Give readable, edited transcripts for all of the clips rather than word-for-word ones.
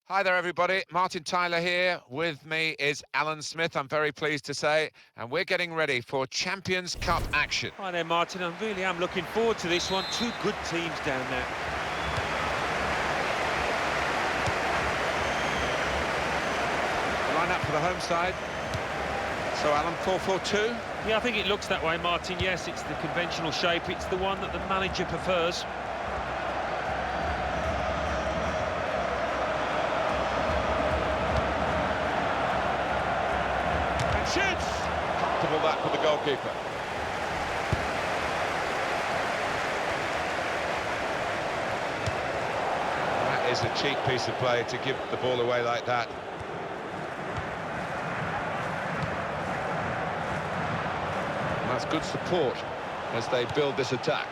Hi there, everybody. Martin Tyler here. With me is Alan Smith, I'm very pleased to say, and we're getting ready for Champions Cup action. Hi there, Martin. I really am looking forward to this one. Two good teams down there. Line up for the home side. So, Alan, 4-4-2? Yeah, I think it looks that way, Martin. Yes, it's the conventional shape. It's the one that the manager prefers. Shoots! Comfortable that for the goalkeeper. That is a cheap piece of play to give the ball away like that. And that's good support as they build this attack.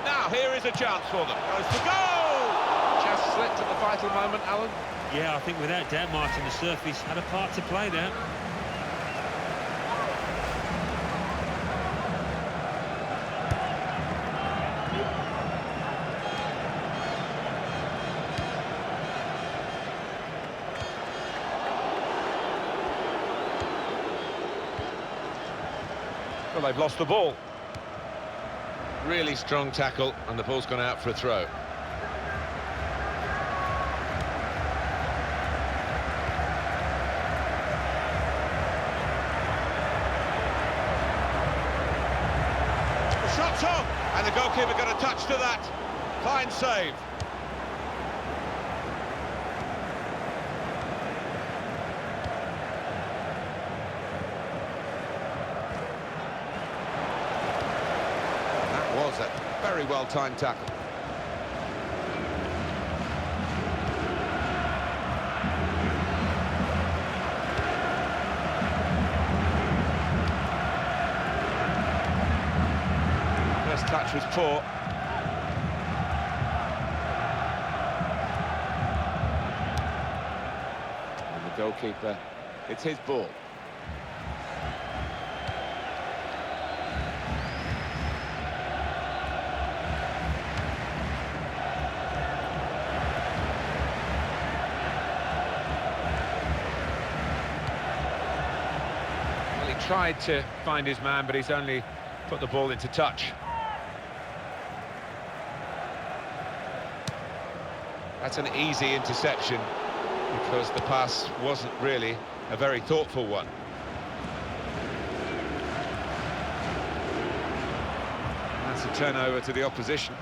Now here is a chance for them. Goes for goal! Just slipped at the vital moment, Alan. Yeah, I think without doubt, Martin, the surface had a part to play there. Well, they've lost the ball. Really strong tackle, and the ball's gone out for a throw. And the goalkeeper got a touch to that. Fine save. That was a very well-timed tackle. First touch was poor. And the goalkeeper, it's his ball. Well, he tried to find his man, but he's only put the ball into touch. That's an easy interception because the pass wasn't really a very thoughtful one. That's a turnover to the opposition.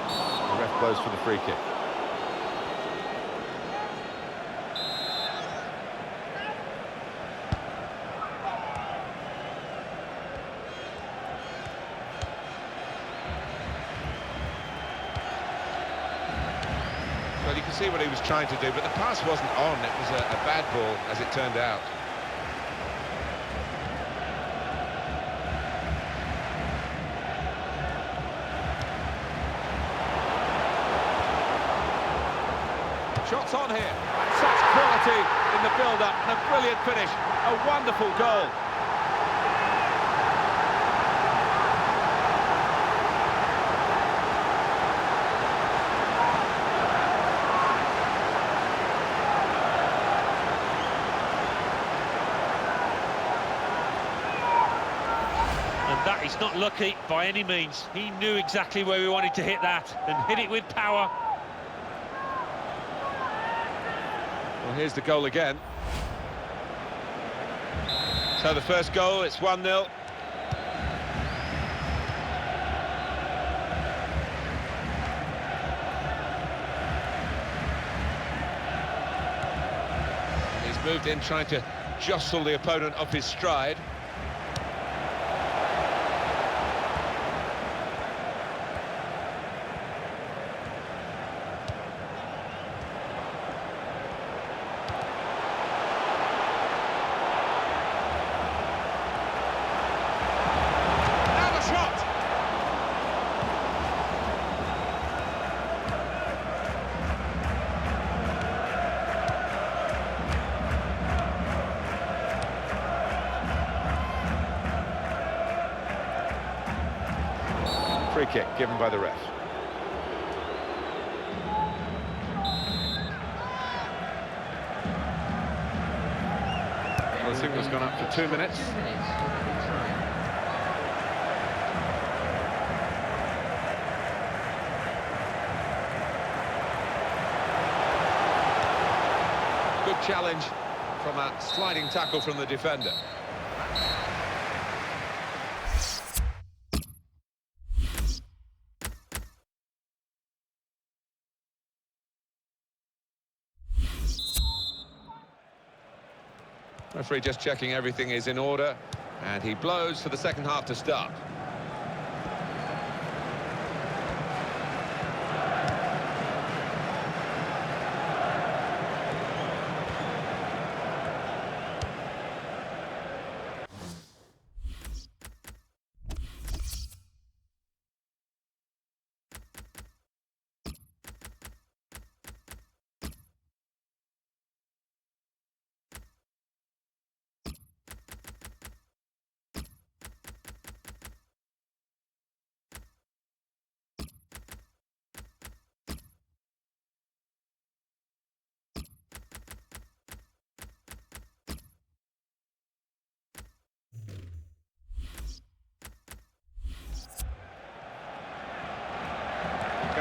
The ref blows for the free kick. Well, you can see what he was trying to do, but the pass wasn't on. It was a bad ball, as it turned out. Shots on here. Such quality in the build-up and a brilliant finish. A wonderful goal. And that is not lucky by any means. He knew exactly where he wanted to hit that and hit it with power. Well, here's the goal again. So the first goal, it's 1-0. He's moved in trying to jostle the opponent off his stride. Free kick given by the ref. Well, the signal's gone up for 2 minutes. Good challenge from a sliding tackle from the defender. Referee just checking everything is in order, and he blows for the second half to start.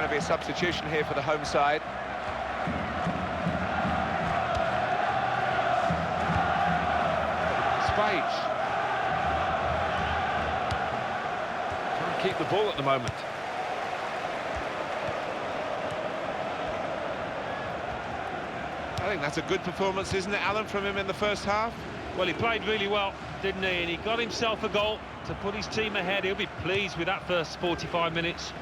going to be a substitution here for the home side. Spage. Can't keep the ball at the moment. I think that's a good performance, isn't it, Alan, from him in the first half? Well, he played really well, didn't he? And he got himself a goal to put his team ahead. He'll be pleased with that first 45 minutes.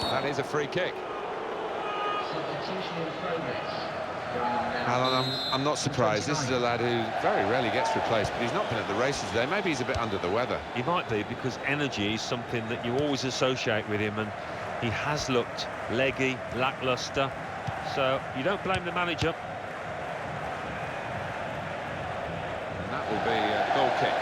That is a free kick. Substitution in progress. Alan, I'm not surprised. This is a lad who very rarely gets replaced, but he's not been at the races today. Maybe he's a bit under the weather. He might be, because energy is something that you always associate with him, and he has looked leggy, lacklustre, so you don't blame the manager. And that will be a goal kick.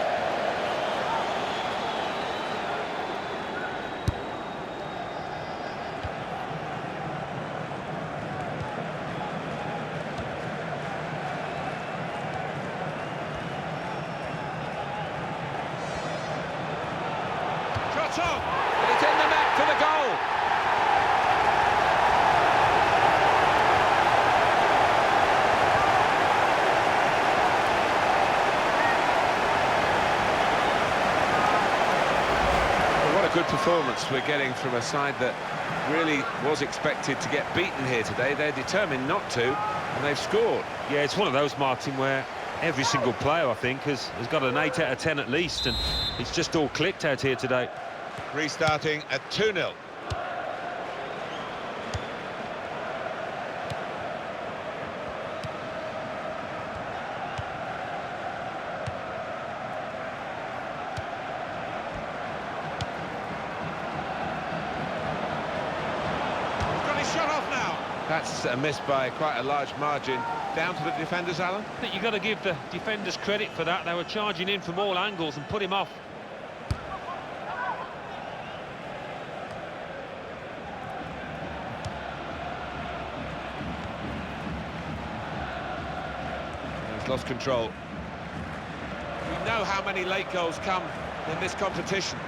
Shot on, and it's in the net for the goal. What a good performance we're getting from a side that really was expected to get beaten here today. They're determined not to, and they've scored. Yeah, it's one of those, Martin, where every single player, I think, has got an 8 out of 10 at least, and it's just all clicked out here today. Restarting at 2-0. Got his shot off now. That's a miss by quite a large margin. Down to the defenders, Alan. I think you've got to give the defenders credit for that. They were charging in from all angles and put him off. He's lost control. We know how many late goals come in this competition.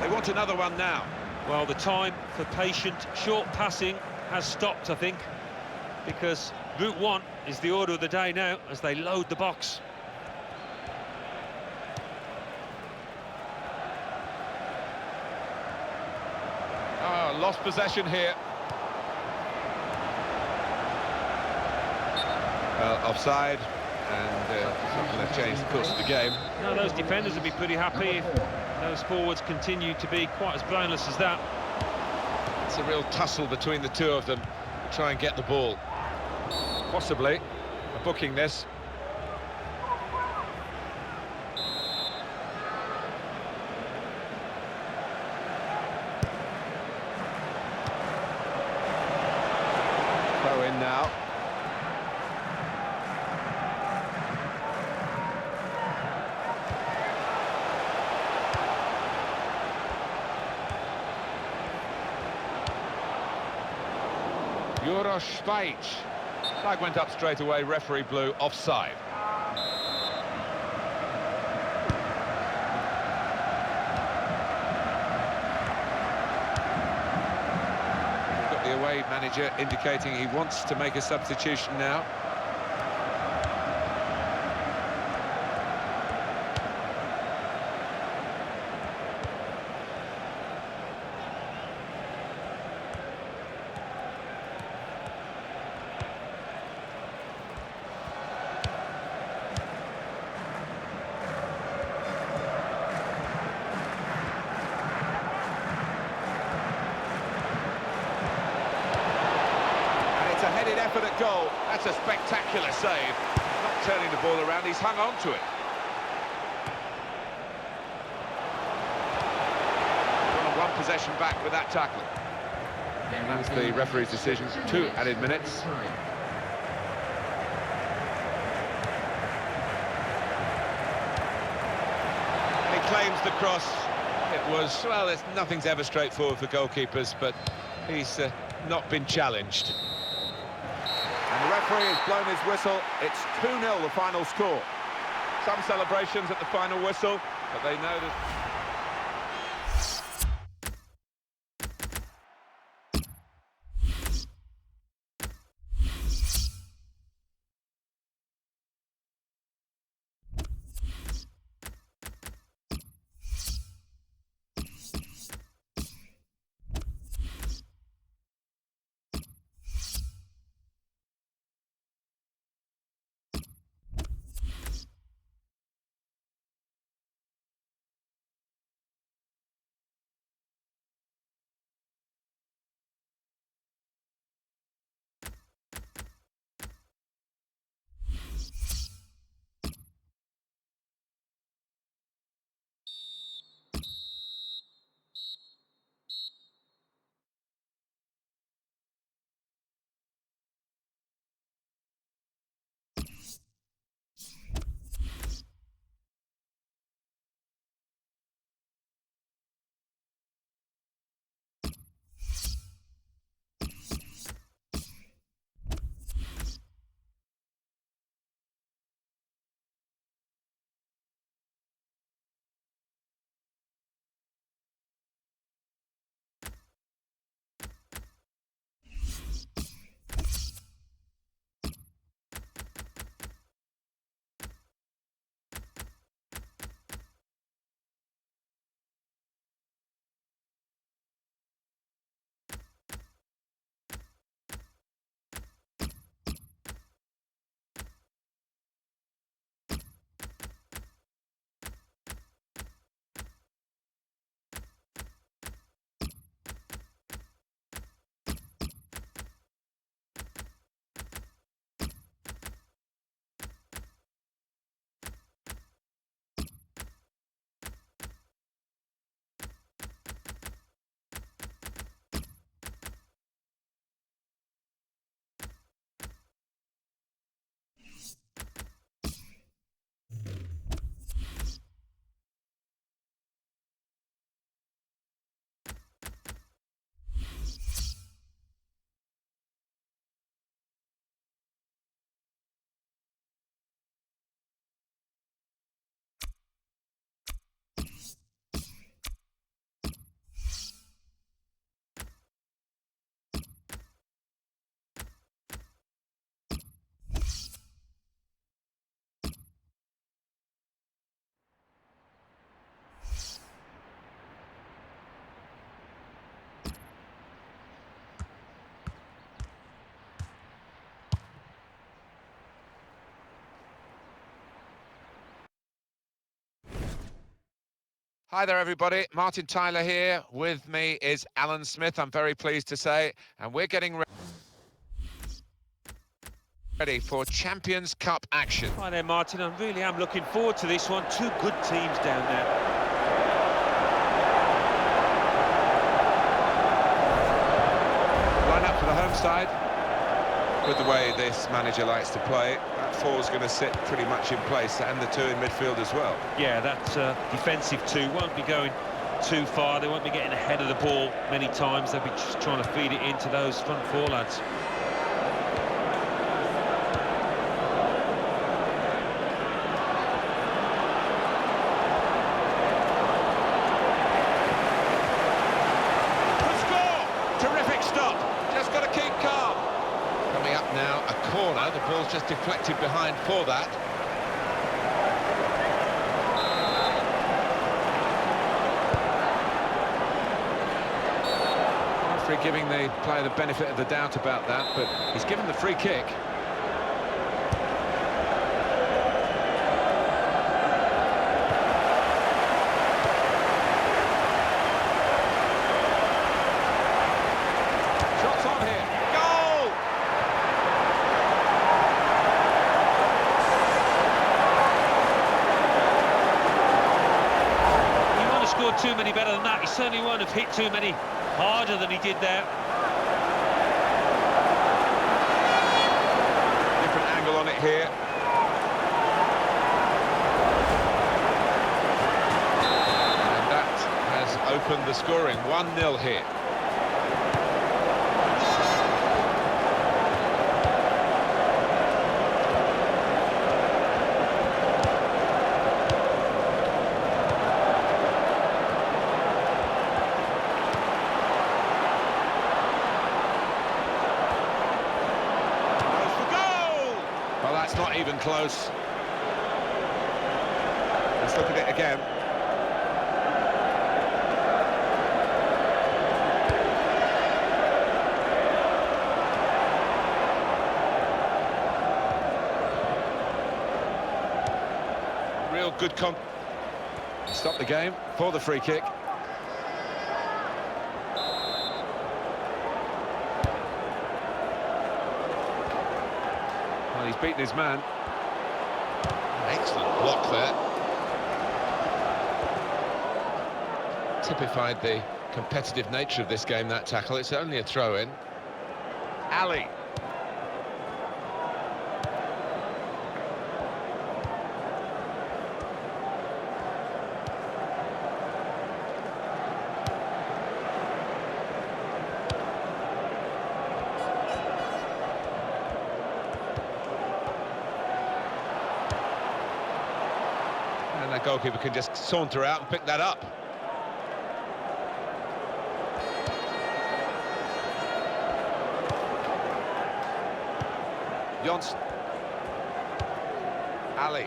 They want another one now. Well, the time for patient, short passing has stopped, I think, because route one is the order of the day now as they load the box. Oh, lost possession here. Well, offside, and it's not going to change the course of the game. No, those defenders would be pretty happy if those forwards continue to be quite as blameless as that. It's a real tussle between the two of them to try and get the ball. Possibly a booking this. Throw in now. Spage. Flag went up straight away, referee blew offside. We've got the away manager indicating he wants to make a substitution now. A headed effort at goal. That's a spectacular save. Not turning the ball around, he's hung on to it. One possession back with that tackle. And that's the referee's decision. 2 added minutes. And he claims the cross. It was, well, nothing's ever straightforward for goalkeepers, but he's not been challenged. And the referee has blown his whistle. It's 2-0 the final score. Some celebrations at the final whistle, but they know that... Hi there, everybody. Martin Tyler here. With me is Alan Smith, I'm very pleased to say, and we're getting ready for Champions Cup action. Hi there, Martin. I really am looking forward to this one. Two good teams down there. Line up for the home side. With the way this manager likes to play, that four's going to sit pretty much in place, and the two in midfield as well. Yeah, that defensive two won't be going too far. They won't be getting ahead of the ball many times. They'll be just trying to feed it into those front four lads. Good score! Terrific stop. Just got to keep calm. Coming up now, a corner. The ball's just deflected behind for that. Referee giving the player the benefit of the doubt about that, but he's given the free kick. Shots on here. Goal! He won't have scored too many better than that. He certainly won't have hit too many harder than he did there. Different angle on it here. And that has opened the scoring. 1-0 here. Not even close. Let's look at it again. Real good Stop the game for the free kick. Well, he's beaten his man. Excellent block there. Typified the competitive nature of this game, that tackle. It's only a throw-in. Ali. And that goalkeeper can just saunter out and pick that up. Johnson. Ali.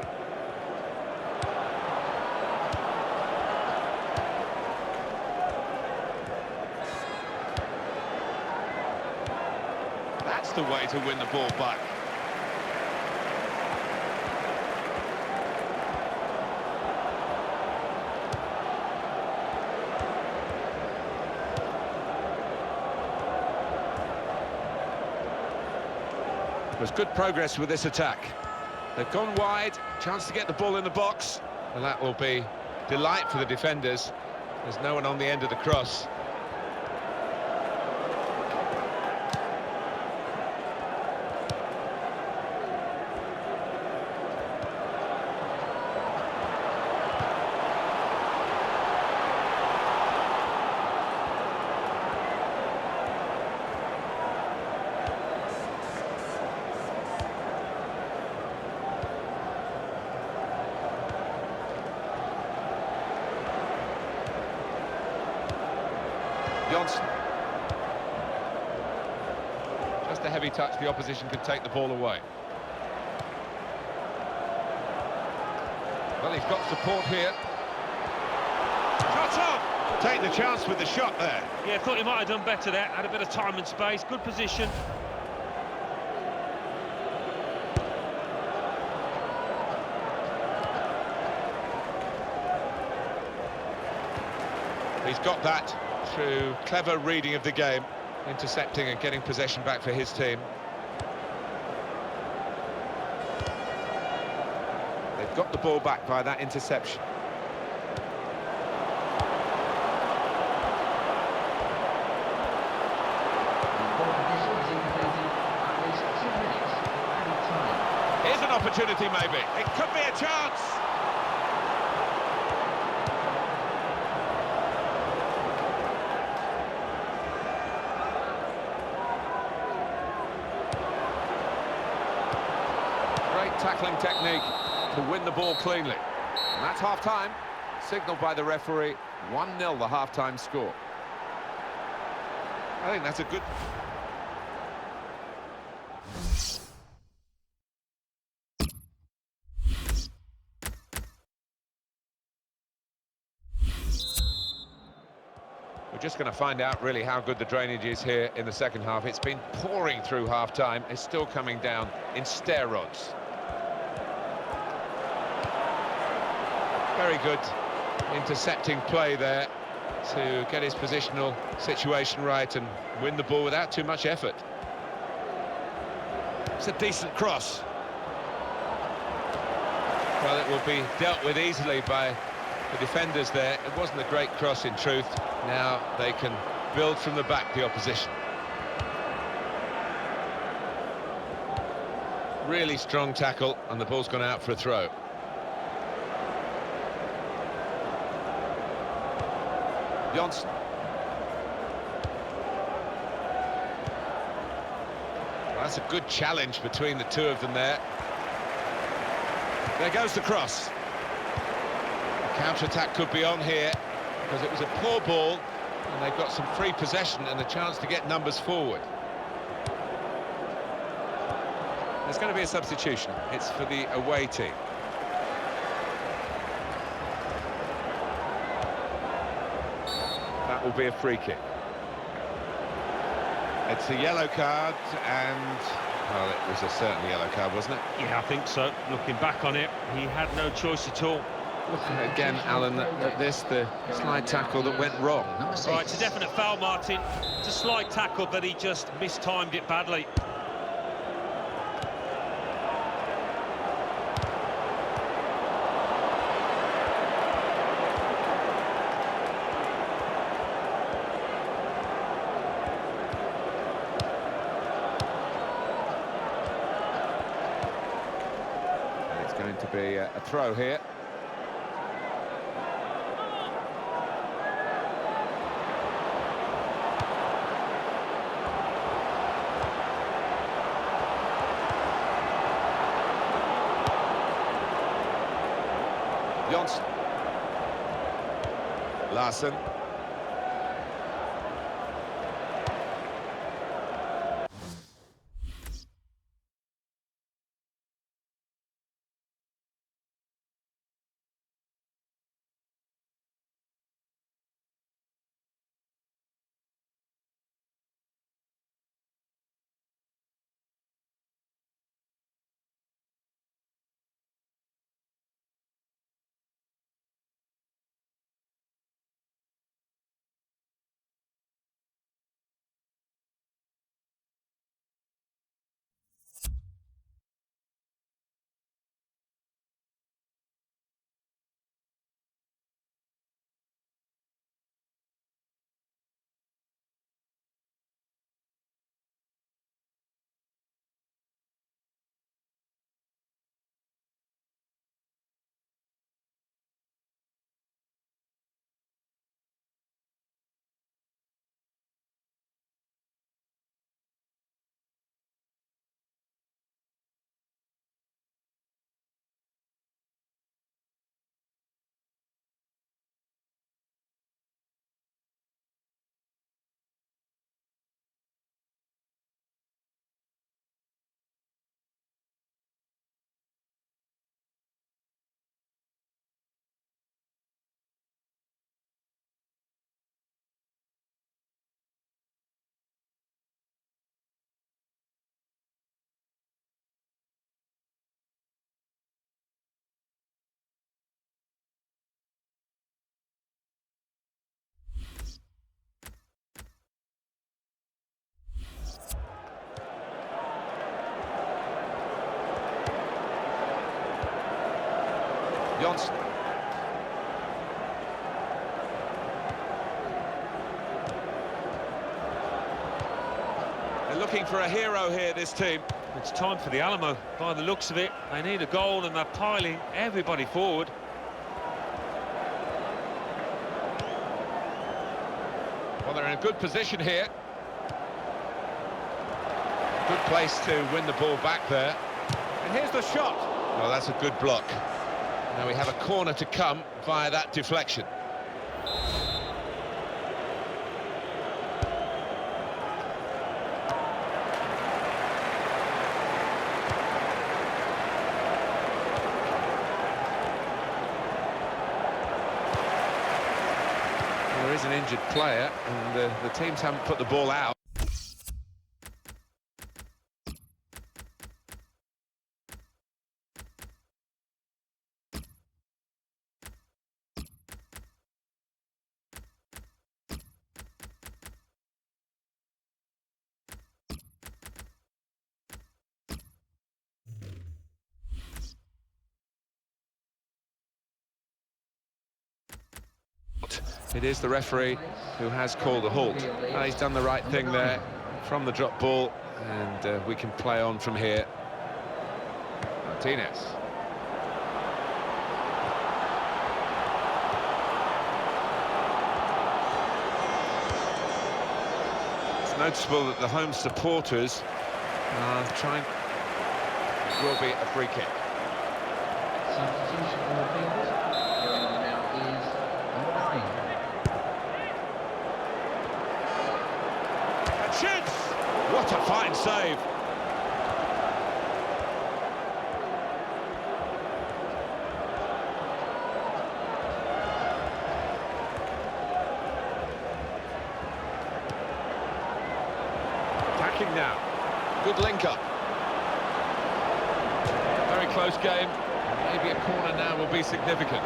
That's the way to win the ball back. There's good progress with this attack. They've gone wide, chance to get the ball in the box, and that will be delight for the defenders. There's no one on the end of the cross. Johnson. Just a heavy touch, the opposition could take the ball away. Well, he's got support here. Shot on! Take the chance with the shot there. Yeah, thought he might have done better there. Had a bit of time and space, good position. He's got that through clever reading of the game, intercepting and getting possession back for his team. They've got the ball back by that interception. Here's an opportunity maybe. It could be a chance. Tackling technique to win the ball cleanly. And that's half-time, signalled by the referee. 1-0 the half-time score. I think that's a good... We're just going to find out really how good the drainage is here in the second half. It's been pouring through half-time. It's still coming down in stair rods. Very good intercepting play there to get his positional situation right and win the ball without too much effort. It's a decent cross. Well, it will be dealt with easily by the defenders there. It wasn't a great cross in truth. Now they can build from the back, the opposition. Really strong tackle, and the ball's gone out for a throw. Johnson. Well, that's a good challenge between the two of them there. There goes the cross. The counter-attack could be on here, because it was a poor ball, and they've got some free possession and a chance to get numbers forward. There's going to be a substitution. It's for the away team. That will be a free kick. It's a yellow card, and, well, it was a certain yellow card, wasn't it? Yeah, I think so. Looking back on it, he had no choice at all. Again, Alan, at this, the slide tackle that went wrong. Right, it's a definite foul, Martin. It's a slight tackle, but he just mistimed it badly. It's going to be a throw here. Johnson. Larson. Johnson. They're looking for a hero here, this team. It's time for the Alamo, by the looks of it. They need a goal and they're piling everybody forward. Well, they're in a good position here. Good place to win the ball back there. And here's the shot. Well, that's a good block. Now we have a corner to come via that deflection. There is an injured player, and the teams haven't put the ball out. It is the referee who has called a halt. He's done the right thing there from the drop ball, and we can play on from here. Martinez. It's noticeable that the home supporters are trying. Will be a free kick. Substitution for the field. Going on now is number 9. Chance! What a fine save! attacking now. Good link-up. Very close game. Maybe a corner now will be significant.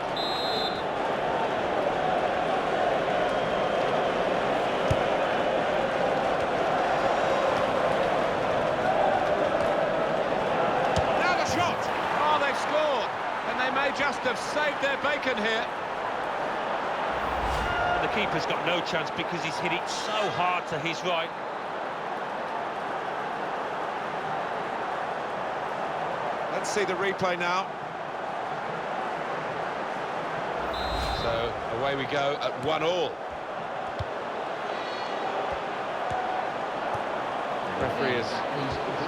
Now the shot! Oh, they've scored! And they may just have saved their bacon here. The keeper's got no chance because he's hit it so hard to his right. Let's see the replay now. So, away we go at 1-1. The referee has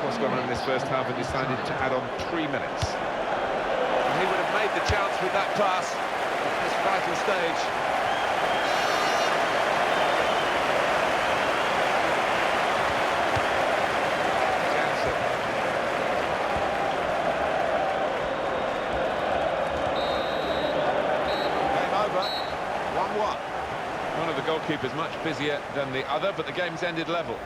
what's gone on in this first half and decided to add on 3 minutes. And he would have made the chance with that pass at this vital stage. One of the goalkeepers much busier than the other, but the game's ended level.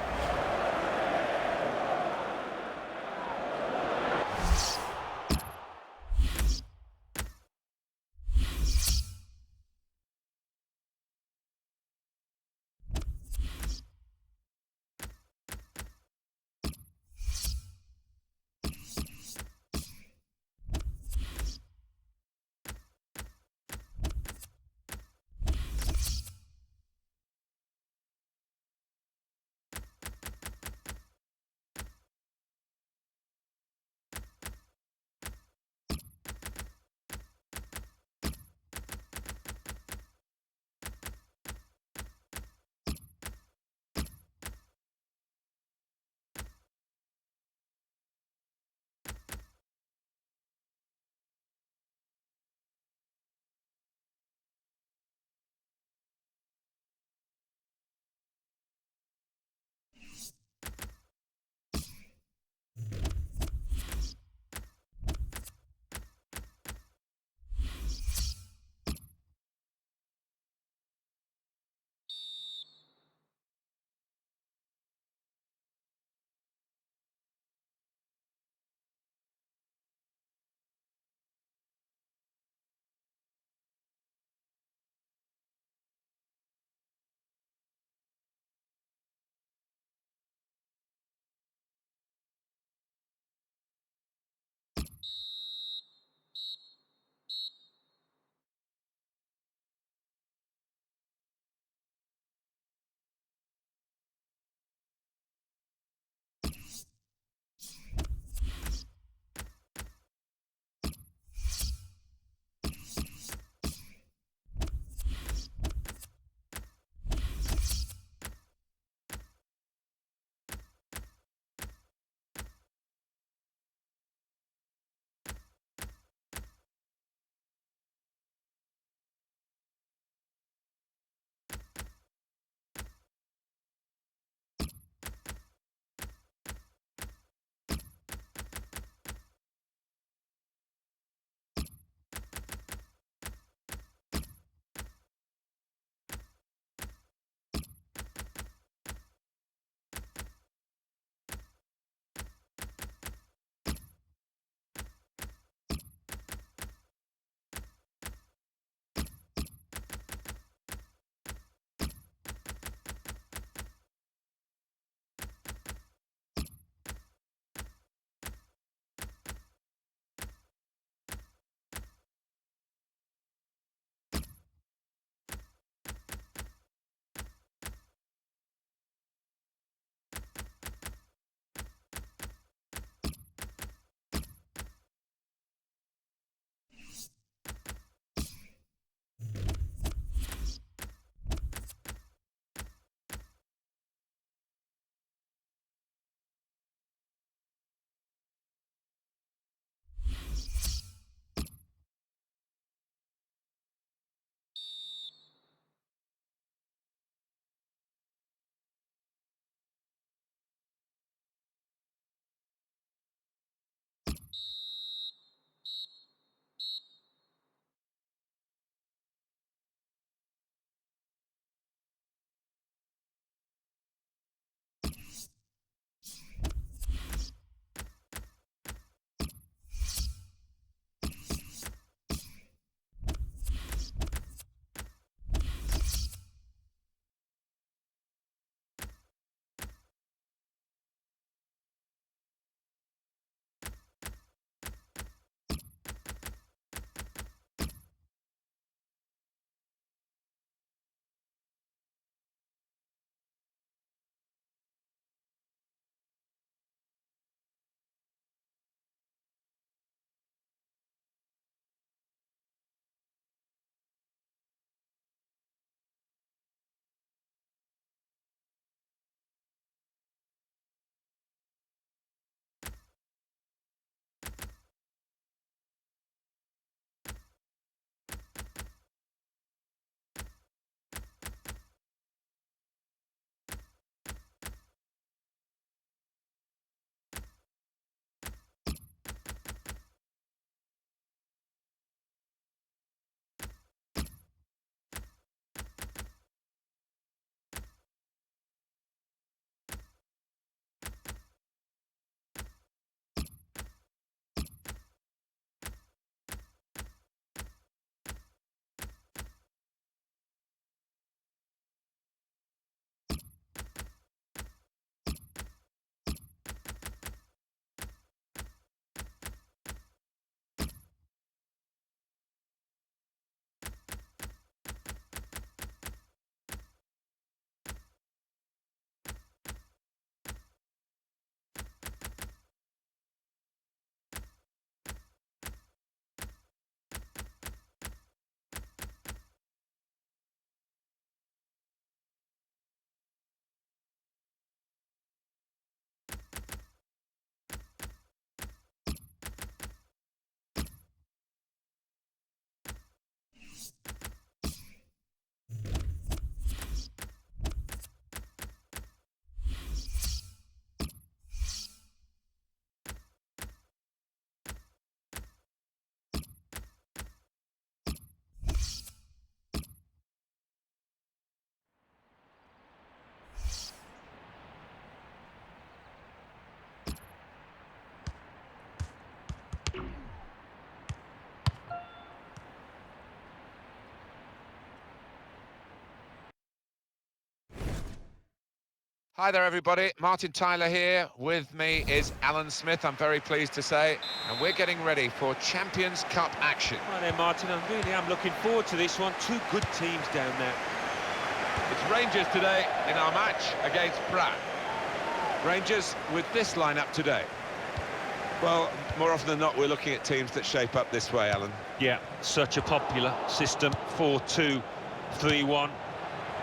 Hi there, everybody. Martin Tyler here. With me is Alan Smith, I'm very pleased to say. And we're getting ready for Champions Cup action. Hi there, Martin. I really am looking forward to this one. Two good teams down there. It's Rangers today in our match against Pratt. Rangers with this lineup today. Well, more often than not, we're looking at teams that shape up this way, Alan. Yeah, such a popular system, 4-2-3-1.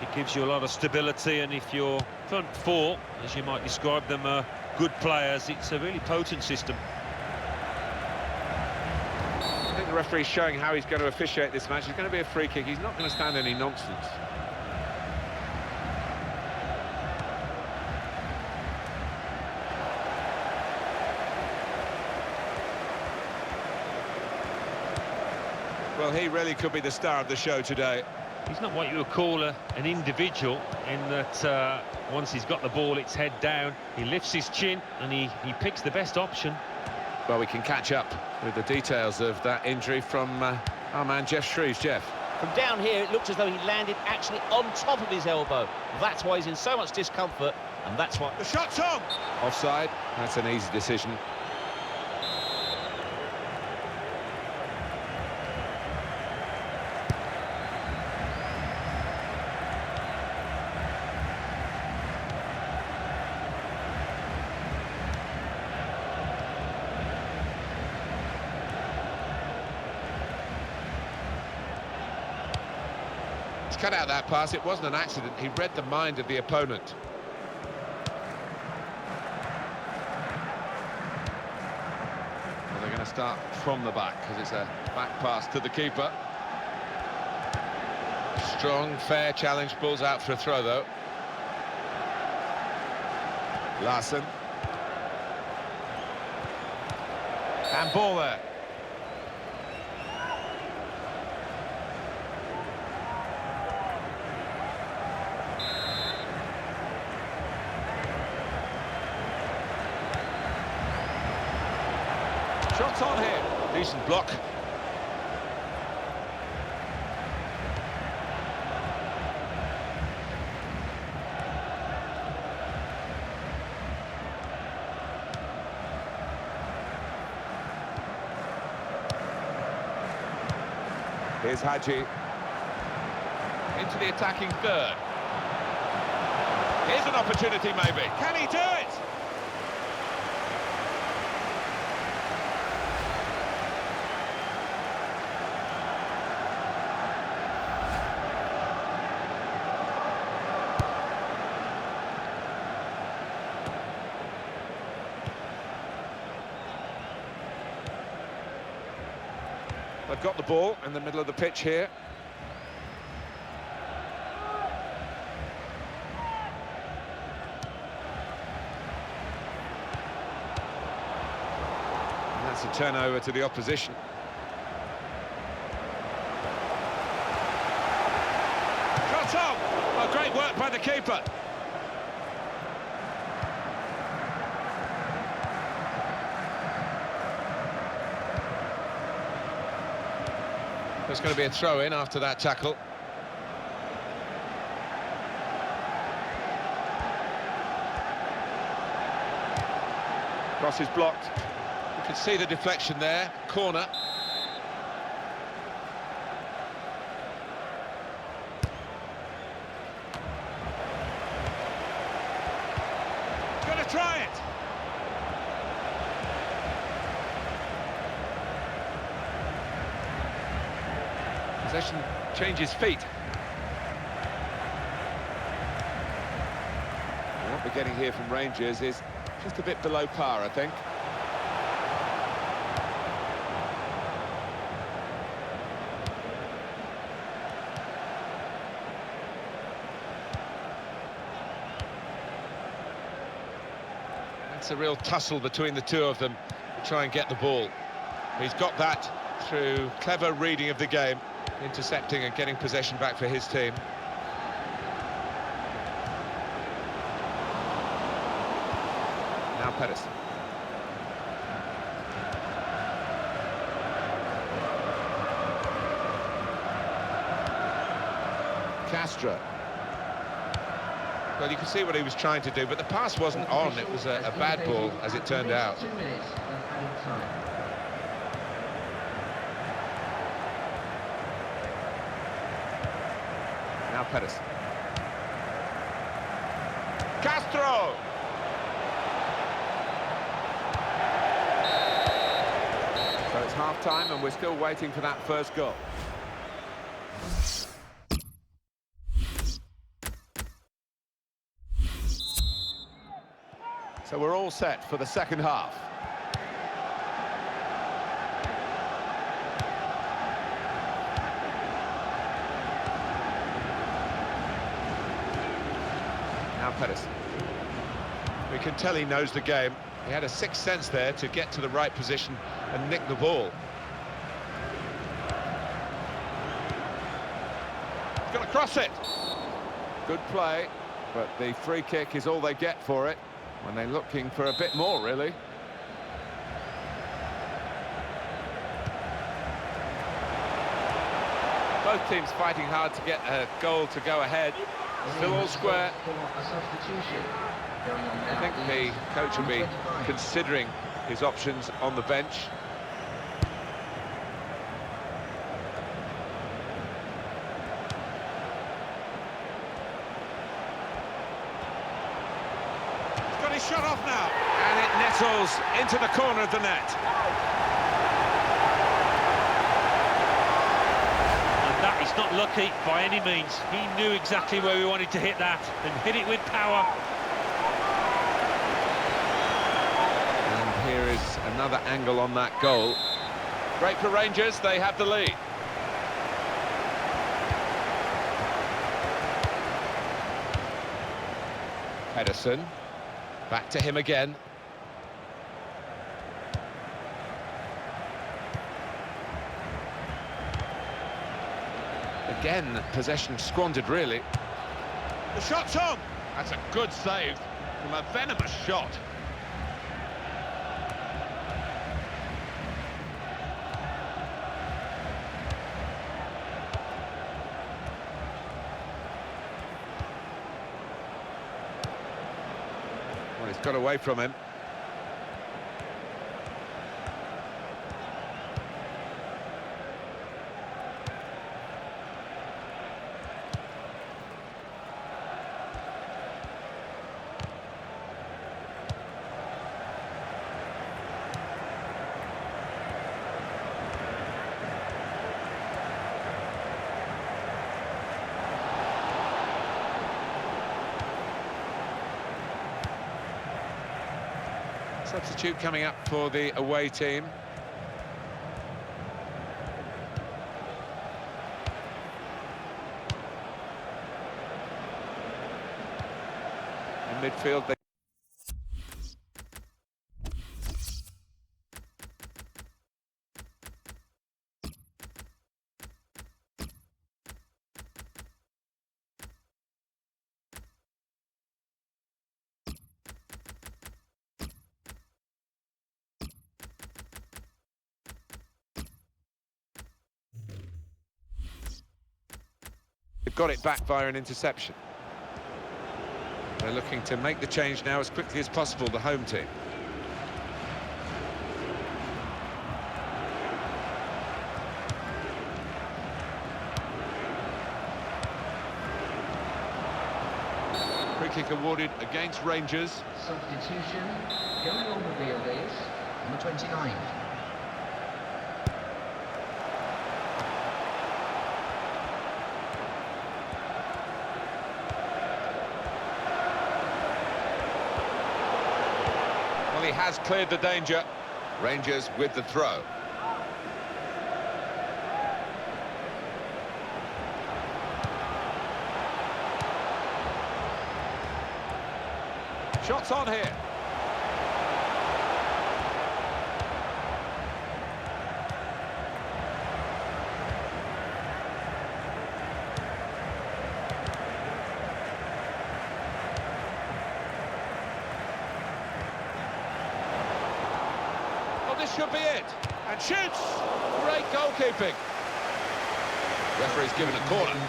It gives you a lot of stability, and if your front four, as you might describe them, are good players, it's a really potent system. I think the referee's showing how he's going to officiate this match. It's going to be a free kick. He's not going to stand any nonsense. Well, he really could be the star of the show today. He's not what you would call an individual, in that once he's got the ball, it's head down, he lifts his chin and he picks the best option. Well, we can catch up with the details of that injury from our man Jeff Shreves. Jeff. From down here, it looked as though he landed actually on top of his elbow. That's why he's in so much discomfort, and that's why... The shot's on! Offside. That's an easy decision. Cut out that pass. It wasn't an accident. He read the mind of the opponent. Well, they're going to start from the back because it's a back pass to the keeper. Strong, fair challenge. Ball's out for a throw, though. Larson. And ball there. Shots on here. Decent block. Here's Hadji. Into the attacking third. Here's an opportunity, maybe. Can he do it? They've got the ball in the middle of the pitch here. And that's a turnover to the opposition. Shot on! Well, great work by the keeper. There's going to be a throw-in after that tackle. Cross is blocked. You can see the deflection there. Corner. He's going to try it. Possession changes feet. And what we're getting here from Rangers is just a bit below par, I think. It's a real tussle between the two of them to try and get the ball. He's got that through clever reading of the game, intercepting and getting possession back for his team. Now Pedersen. Castro. Well, you can see what he was trying to do, but the pass wasn't on. It was a bad ball, as it turned out. 2 minutes of added time. Now Pedersen. Castro! So it's half-time and we're still waiting for that first goal. So we're all set for the second half. Now Pedersen. We can tell he knows the game. He had a sixth sense there to get to the right position and nick the ball. He's going to cross it. Good play, but the free kick is all they get for it when they're looking for a bit more, really. Both teams fighting hard to get a goal to go ahead. Still all square. I think the coach will be considering his options on the bench. He's got his shot off now. And it nettles into the corner of the net. And that is not lucky by any means. He knew exactly where he wanted to hit that and hit it with power. Here is another angle on that goal. Great for Rangers, they have the lead. Pedersen, back to him again. Again, possession squandered, really. The shot's on! That's a good save from a venomous shot. Well, he's got away from him. Substitute coming up for the away team. In midfield, they... They've got it back via an interception. They're looking to make the change now as quickly as possible, the home team. Free kick awarded against Rangers. Substitution, going on the field is number 29. He has cleared the danger. Rangers with the throw. Shots on here. This should be it. And shoots. Great goalkeeping. Referee's given a corner. Going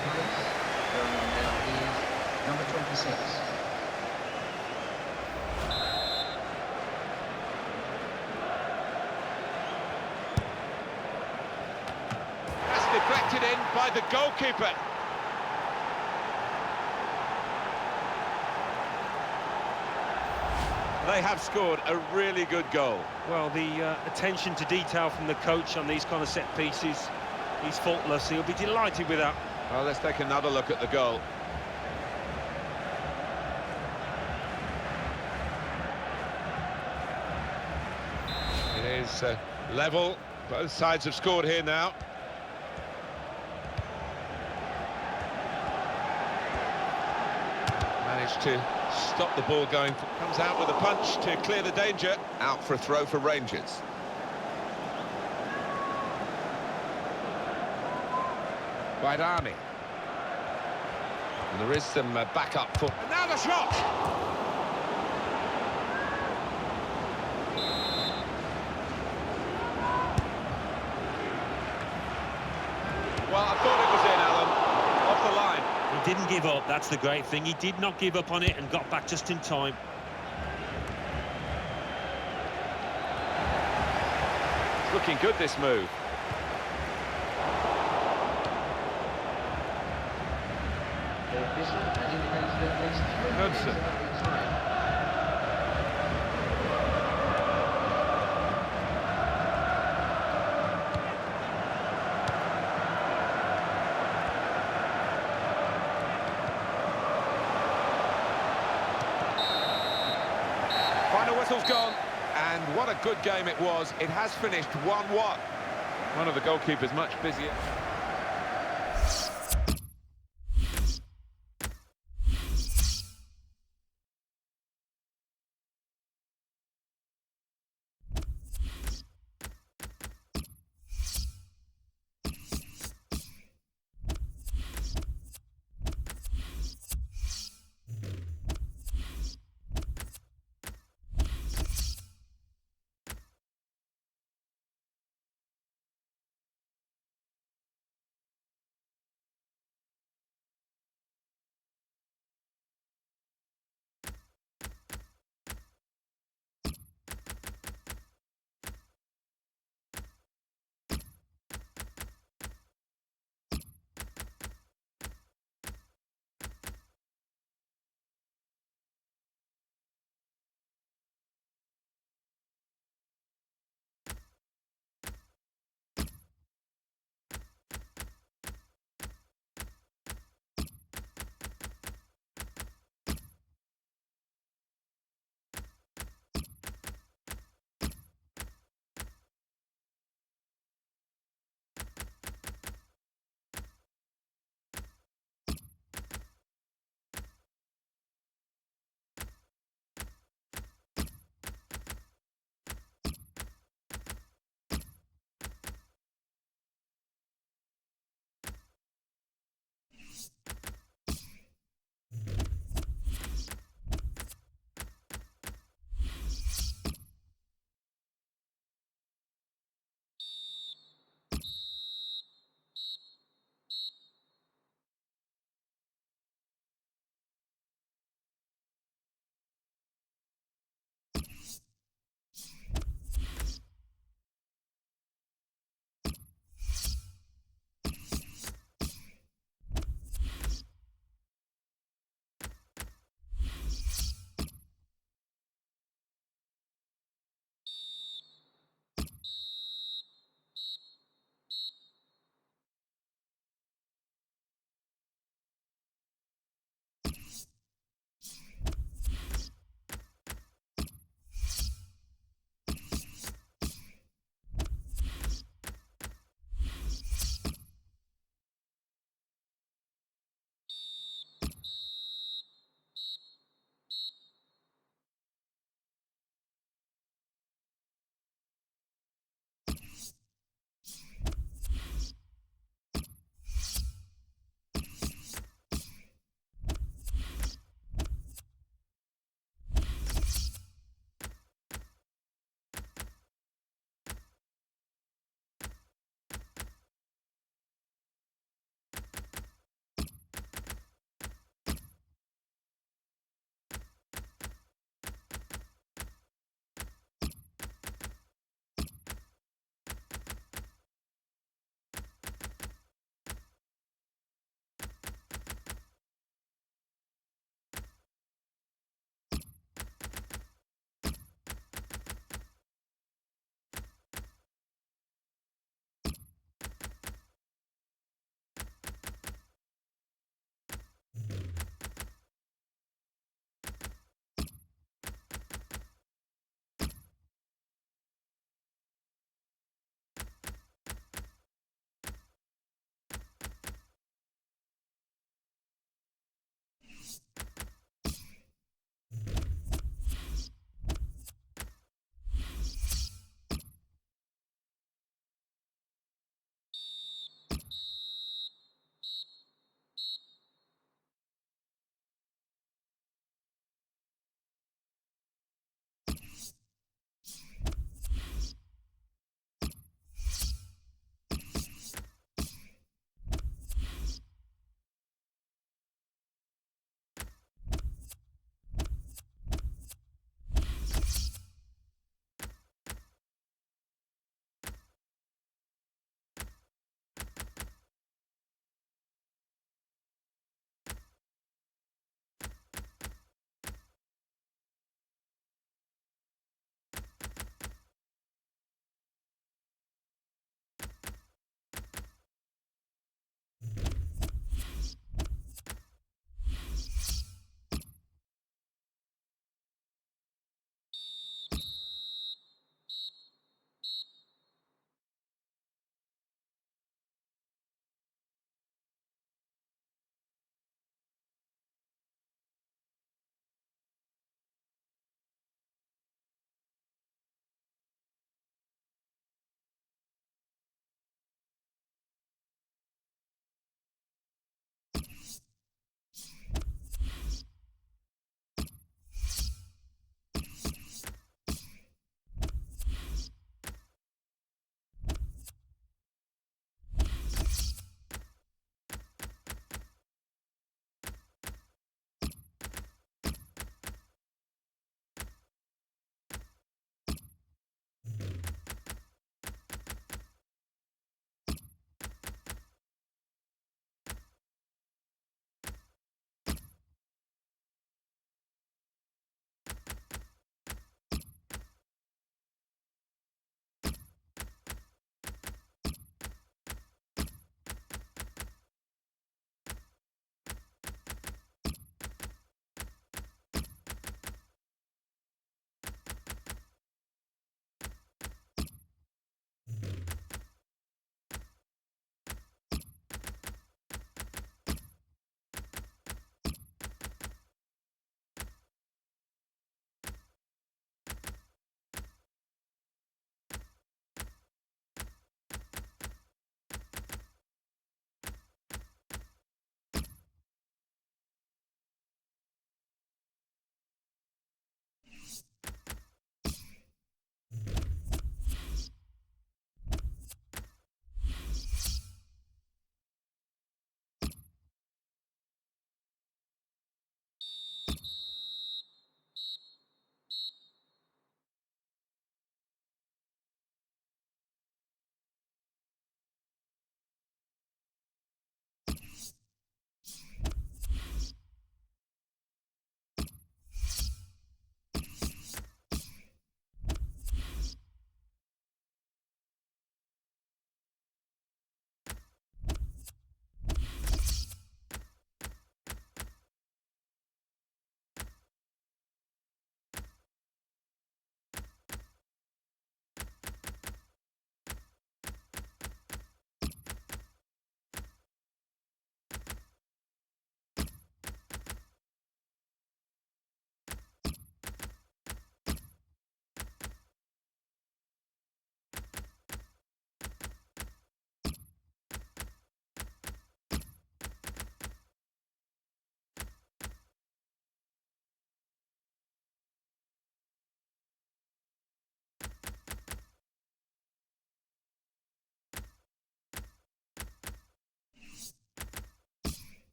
on now is number 26. deflected in by the goalkeeper. They have scored a really good goal. Well, the attention to detail from the coach on these kind of set pieces, he's faultless. He'll be delighted with that. Well, let's take another look at the goal. It is level. Both sides have scored here now. Managed to stop the ball going. Comes out with a punch to clear the danger. Out for a throw for Rangers. Baidani. And there is some backup for... And now the shot! Well, I thought it was in, Alan. Off the line. He didn't give up, that's the great thing. He did not give up on it and got back just in time. It's looking good, this move. Hudson. Final whistle's gone, and what a good game it was. It has finished 1-1. One of the goalkeepers much busier.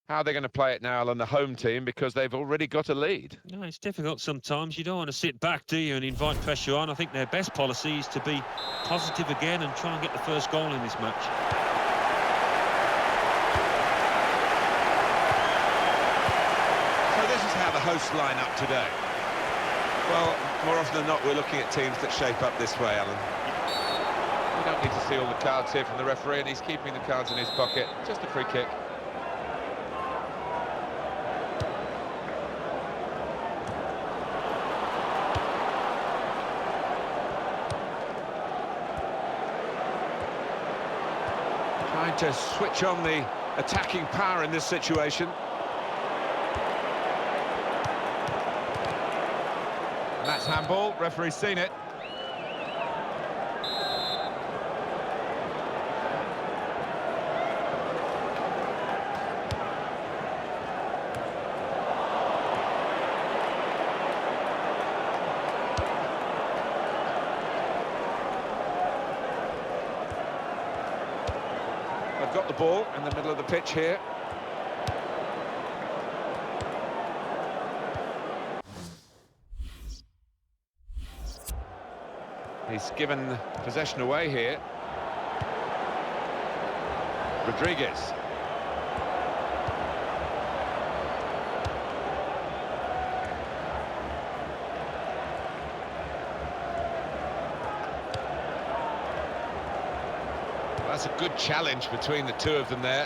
How are they going to play it now on the home team, because they've already got a lead? No, it's difficult sometimes. You don't want to sit back, do you, and invite pressure on. I think their best policy is to be positive again and try and get the first goal in this match. So this is how the hosts line up today. Well, more often than not, we're looking at teams that shape up this way, Alan. We don't need to see all the cards here from the referee, and he's keeping the cards in his pocket. Just a free kick. Trying to switch on the attacking power in this situation. And that's handball. Referee's seen it. They've got the ball in the middle of the pitch here. He's given possession away here. Rodriguez. That's a good challenge between the two of them there.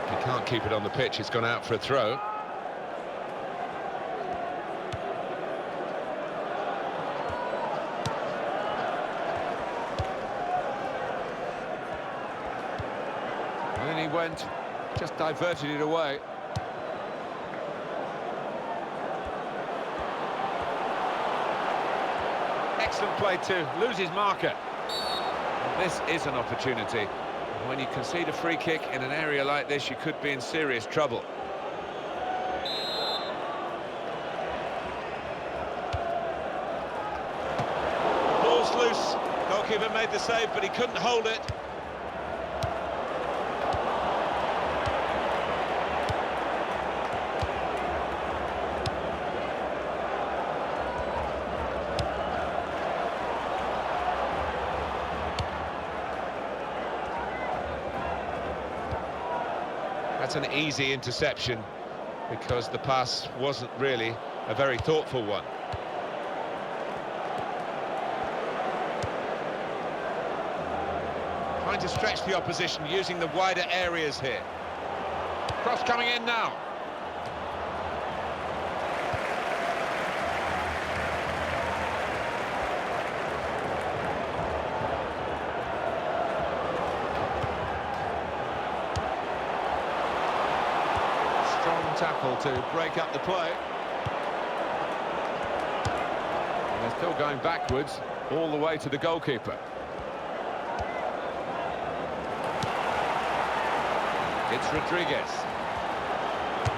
He can't keep it on the pitch. It's gone out for a throw. And then he went, just diverted it away. Excellent play to lose his marker. This is an opportunity. When you concede a free kick in an area like this, you could be in serious trouble. The ball's loose. Goalkeeper made the save, but he couldn't hold it. That's an easy interception, because the pass wasn't really a very thoughtful one. Trying to stretch the opposition using the wider areas here. Cross coming in now. Tackle to break up the play. And they're still going backwards all the way to the goalkeeper. It's Rodriguez.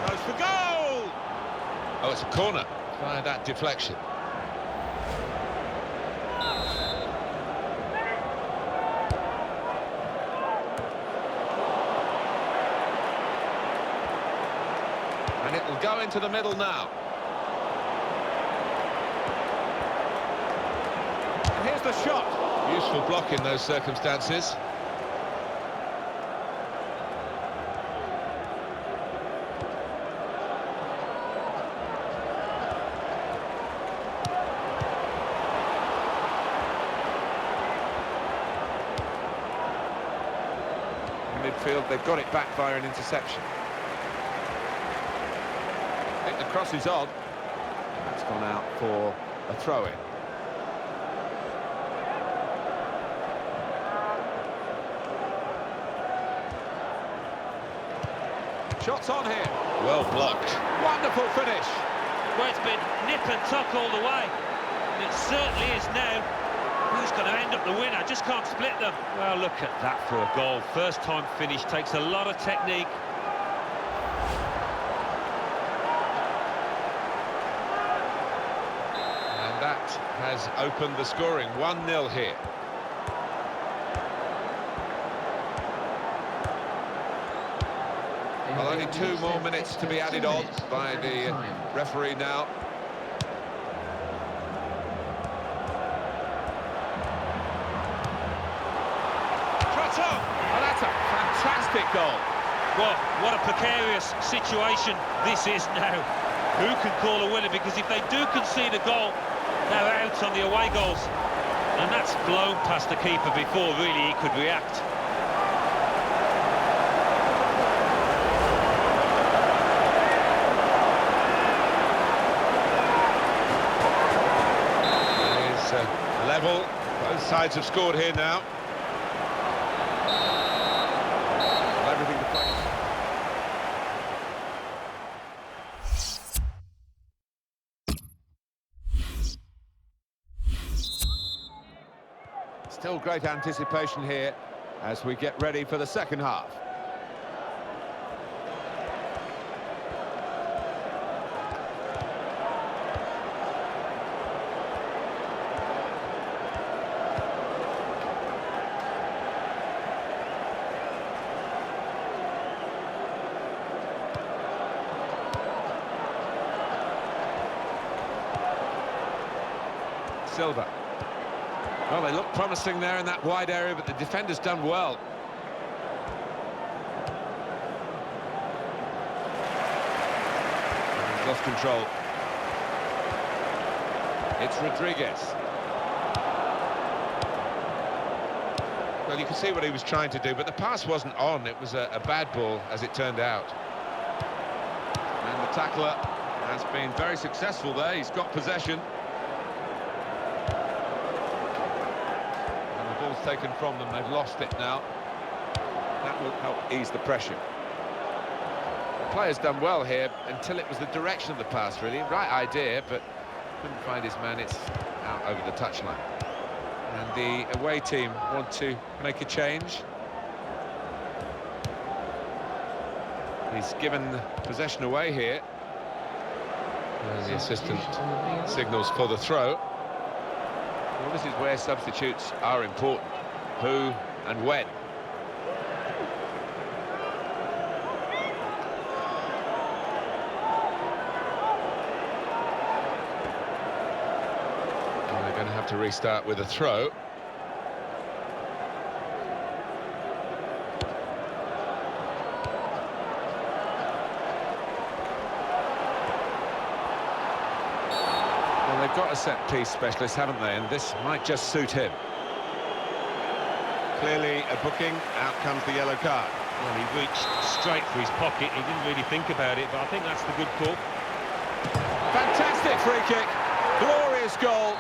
Goes for goal! Oh, it's a corner. Try that deflection. And it will go into the middle now. And here's the shot. Useful block in those circumstances. In midfield, they've got it back via an interception. I think the cross is on. That's gone out for a throw-in. Shots on here. Well blocked. Wonderful finish. Well, it's been nip and tuck all the way. And it certainly is now. Who's going to end up the winner? Just can't split them. Well, look at that for a goal. First time finish, takes a lot of technique. And that has opened the scoring. 1-0 here. Well, Only 2 more minutes to be added on by the referee now. Oh, that's a fantastic goal. Well, what a precarious situation this is now. Who can call a winner? Because if they do concede a goal, they're out on the away goals. And that's blown past the keeper before really he could react. It's level. Both sides have scored here now. Everything to play. Still great anticipation here as we get ready for the second half. Silva. Well, they look promising there in that wide area, but the defender's done well. He's lost control. It's Rodriguez. Well, you can see what he was trying to do, but the pass wasn't on. It was a bad ball, as it turned out. And the tackler has been very successful there. He's got possession. Taken from them, they've lost it now. That will help ease the pressure. The player's done well here until it was the direction of the pass, really. Right idea, but couldn't find his man. It's out over the touchline. And the away team want to make a change. He's given possession away here. And the assistant signals for the throw. Well, this is where substitutes are important. Who and when. And they're going to have to restart with a throw. They've got a set-piece specialist, haven't they? And this might just suit him. Clearly a booking. Out comes the yellow card. Well, he reached straight for his pocket. He didn't really think about it, but I think that's the good call. Fantastic free kick. Glorious goal.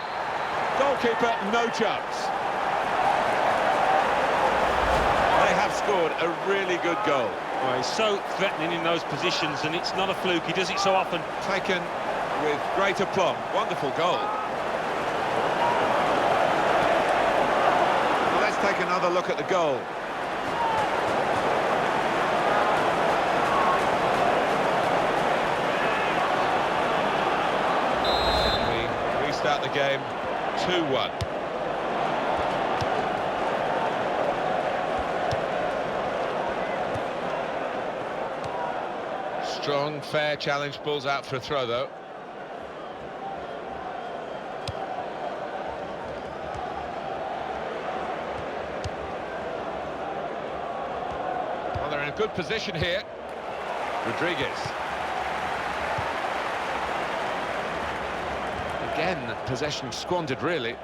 Goalkeeper, no chance. They have scored a really good goal. Well, he's so threatening in those positions, and it's not a fluke. He does it so often. Taken with great aplomb. Wonderful goal. Well, let's take another look at the goal. We restart the game 2-1. Strong, fair challenge. Ball's out for a throw, though. Well, they're in a good position here. Rodriguez. Again, possession squandered, really.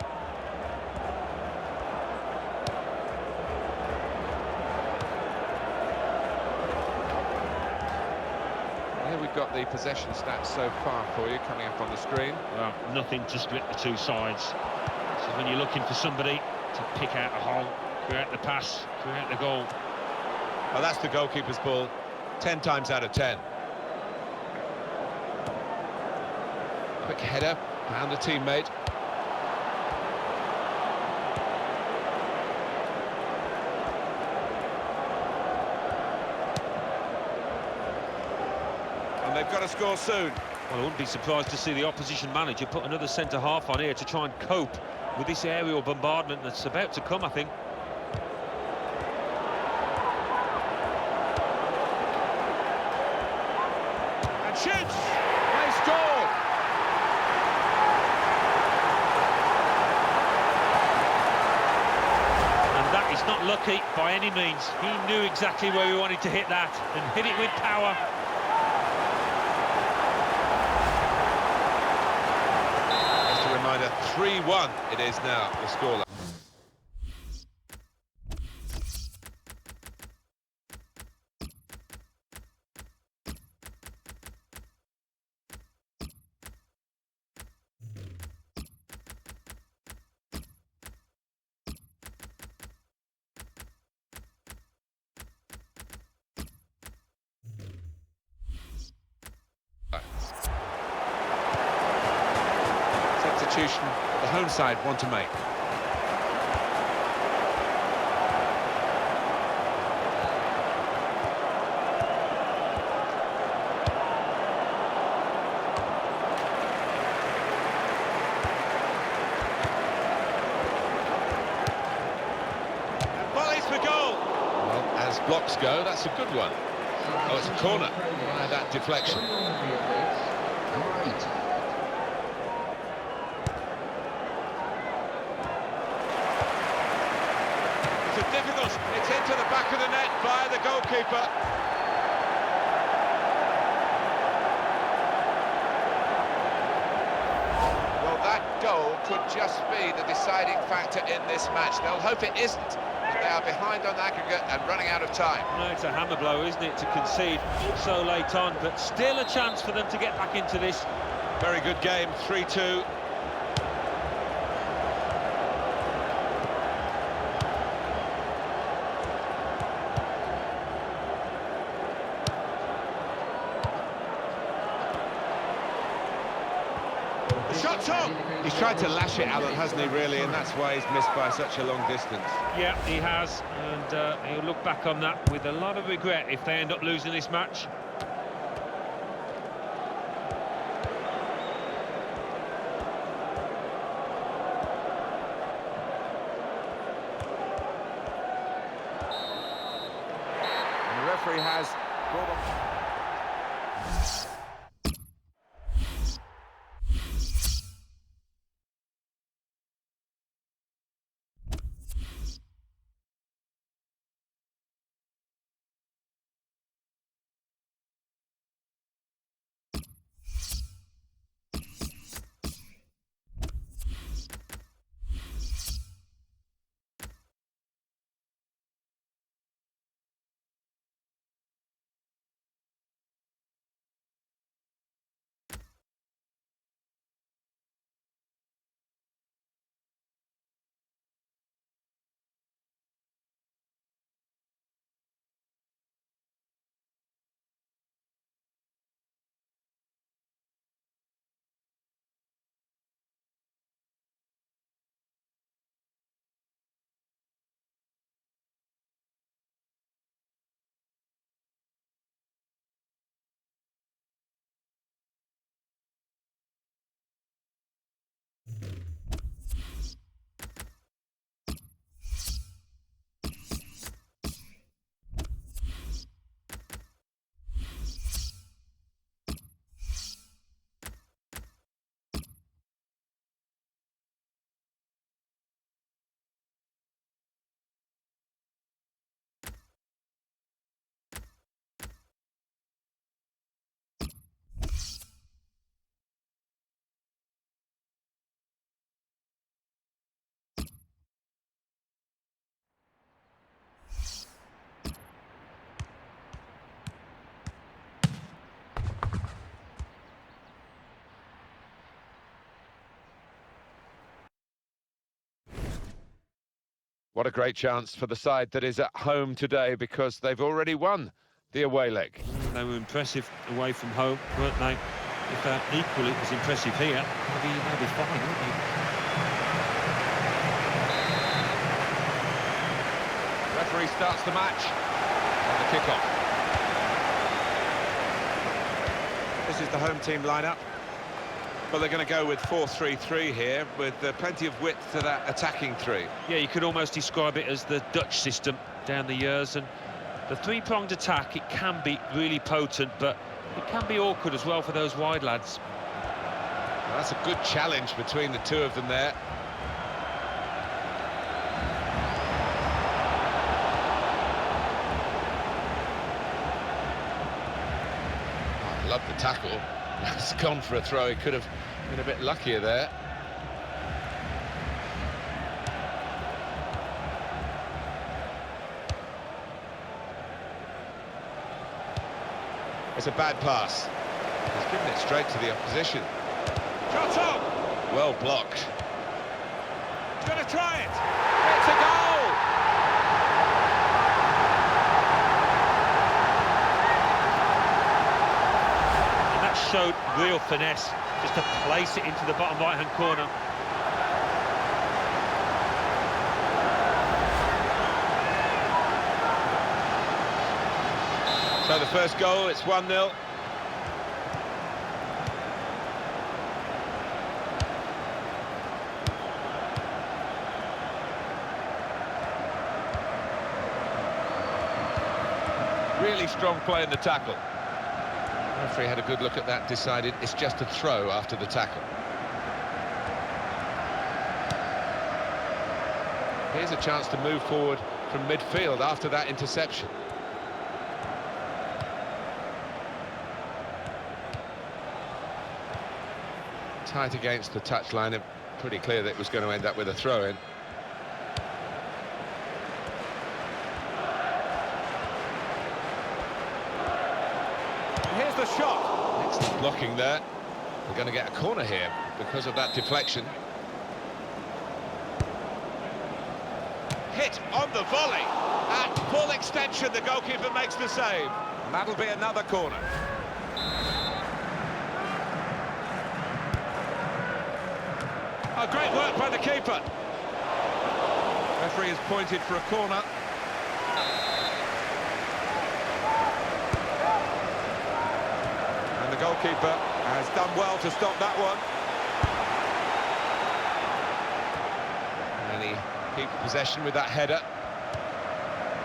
Here we've got the possession stats so far for you, coming up on the screen. Well, nothing to split the two sides. So when you're looking for somebody to pick out a hole, create the pass, create the goal. Well, that's the goalkeeper's ball, 10 times out of 10. Quick header, found a teammate. And they've got to score soon. Well, I wouldn't be surprised to see the opposition manager put another centre-half on here to try and cope with this aerial bombardment that's about to come, I think. And shoots! They score! And that is not lucky by any means. He knew exactly where he wanted to hit that and hit it with power. Just a reminder, 3-1 it is now, the scoreline. Substitution the home side want to make. And volleys for goal. Well, as blocks go, that's a good one. Oh, it's a corner by that deflection. Number 8. It's a difficult, it's into the back of the net by the goalkeeper. Well, that goal could just be the deciding factor in this match. They'll hope it isn't, but they are behind on aggregate and running out of time. No, it's a hammer blow, isn't it, to concede so late on, but still a chance for them to get back into this. Very good game, 3-2. The shot's on! He's tried to lash it, Alan, hasn't he, really? And that's why he's missed by such a long distance. Yeah, he has, and he'll look back on that with a lot of regret if they end up losing this match. And the referee has brought on... What a great chance for the side that is at home today, because they've already won the away leg. They were impressive away from home, weren't they? If equally it was impressive here, they'll be fine, won't they? Referee starts the match on the kickoff. This is the home team lineup. Well, they're going to go with 4-3-3 here, with plenty of width to that attacking three. Yeah, you could almost describe it as the Dutch system down the years, and the three-pronged attack, it can be really potent, but It can be awkward as well for those wide lads. Well, that's a good challenge between the two of them there. Oh, I love the tackle. It's gone for a throw. He could have been a bit luckier there. It's a bad pass. He's given it straight to the opposition. Shot on! Well blocked. He's going to try it! It's a goal! And that showed real finesse, just to place it into the bottom right-hand corner. So the first goal, it's 1-0. Really strong play in the tackle. The referee had a good look at that, decided it's just a throw after the tackle. Here's a chance to move forward from midfield after that interception. Tight against the touchline, and pretty clear that it was going to end up with a throw-in. Here's the shot. Excellent blocking there. We're going to get a corner here because of that deflection. Hit on the volley. At full extension, the goalkeeper makes the save. And that'll be another corner. Oh, great work by the keeper. Referee has pointed for a corner. And the goalkeeper has done well to stop that one. And he keeps possession with that header.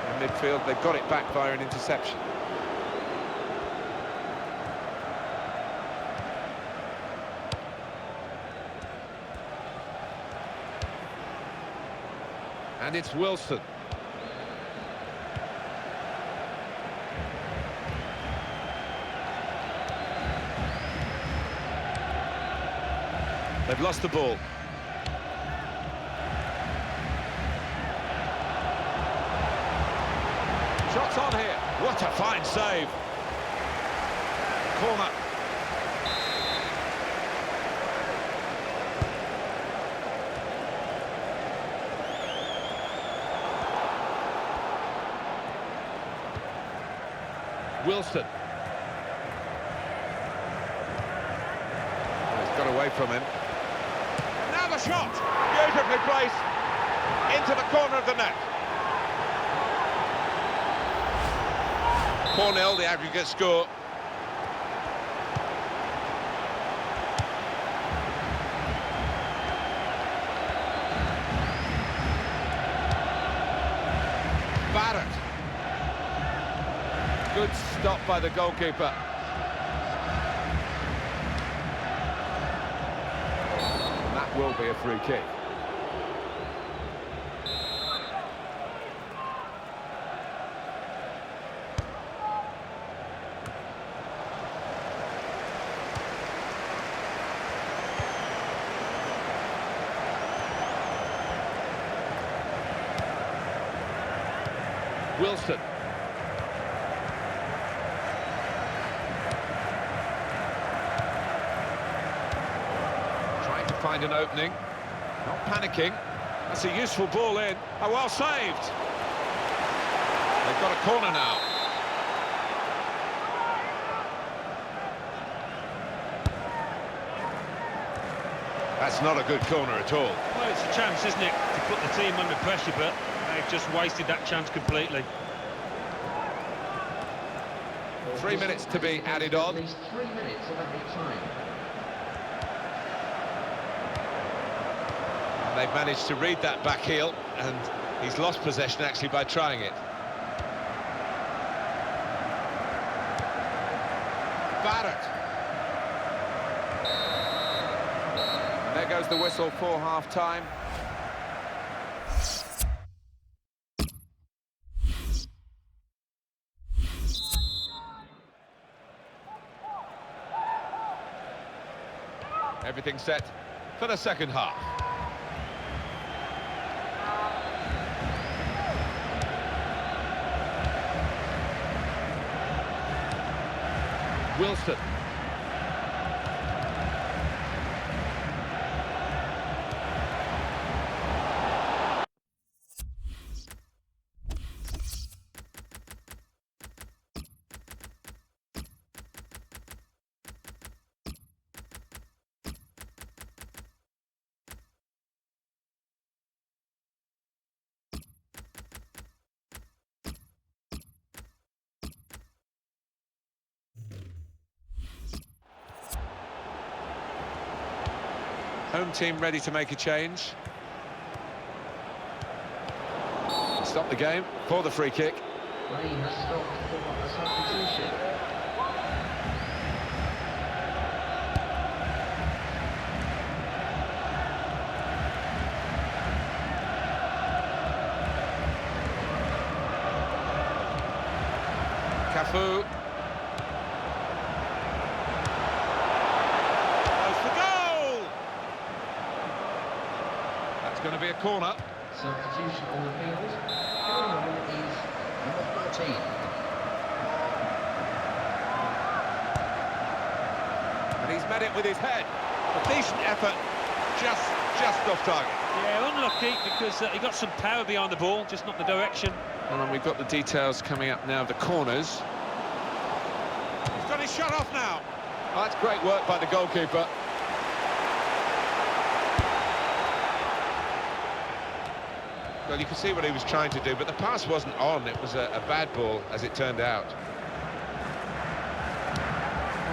In midfield, they've got it back via an interception. And it's Wilson. They've lost the ball. Shots on here. What a fine save. Corner. Wilson. He's got away from him. Now the shot! Beautifully placed into the corner of the net. 4-0, the aggregate score. Barrett. Good stop by the goalkeeper. And that will be a free kick. Wilson. Trying to find an opening. Not panicking. That's a useful ball in. Oh, well saved. They've got a corner now. That's not a good corner at all. Well, it's a chance, isn't it, to put the team under pressure, but they've just wasted that chance completely. 3 minutes to be added on. At least 3 minutes of added time. They've managed to read that back heel, and he's lost possession actually by trying it. battered. And there goes the whistle for half-time. Everything set for the second half. Wilson. Home team ready to make a change. Stop the game for the free kick. Play has stopped for a substitution. Cafu. Goes for goal! That's going to be a corner. Substitution on the field. Going on is number 14. And he's met it with his head. A decent effort, just off target. Yeah, unlucky because he got some power behind the ball, just not the direction. And then we've got the details coming up now of the corners. He's got his shot off now. Oh, that's great work by the goalkeeper. Well, you can see what he was trying to do, but the pass wasn't on. It was a bad ball, as it turned out.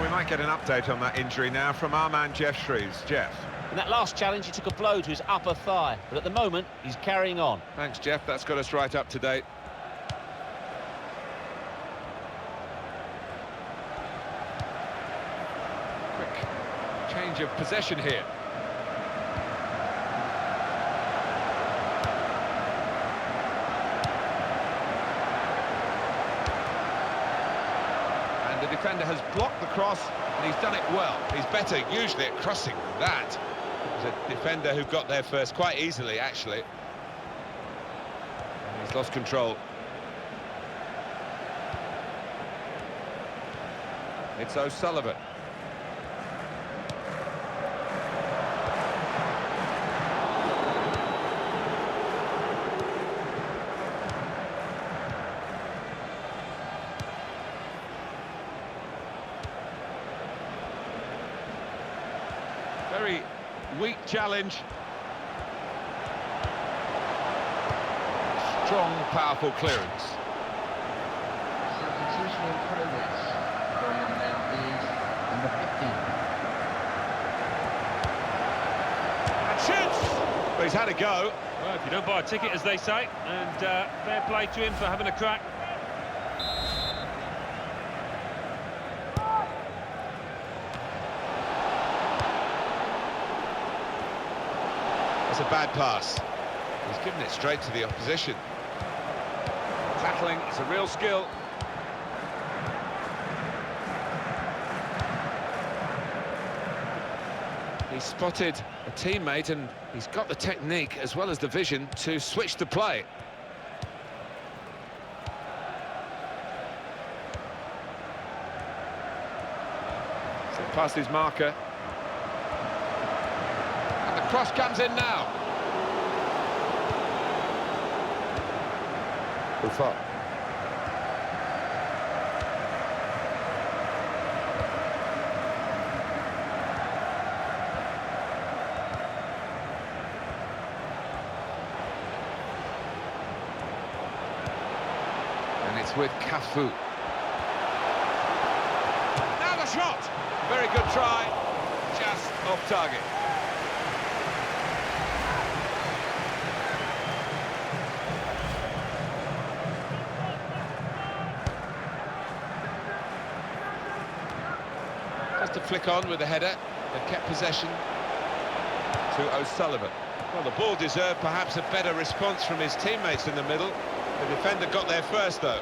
We might get an update on that injury now from our man Jeff Shreves. Jeff. In that last challenge, he took a blow to his upper thigh, but at the moment, he's carrying on. Thanks, Jeff. That's got us right up to date. Quick change of possession here. And the defender has blocked the cross, and he's done it well. He's better usually at crossing than that. It was a defender who got there first quite easily, actually. And he's lost control. It's O'Sullivan. Very weak challenge. Strong, powerful clearance. Substitution in progress. Going on now is number 15. And shoots! But he's had a go. Well, if you don't buy a ticket, as they say, and fair play to him for having a crack. That's a bad pass. He's given it straight to the opposition. Tackling is a real skill. He spotted a teammate and he's got the technique as well as the vision to switch the play. So past his marker. And the cross comes in now. Buffon. And it's with Cafu. Now the shot! Very good try, just off target. flick on with the header. They've kept possession. To O'Sullivan. Well, the ball deserved perhaps a better response from his teammates in the middle. The defender got there first, though.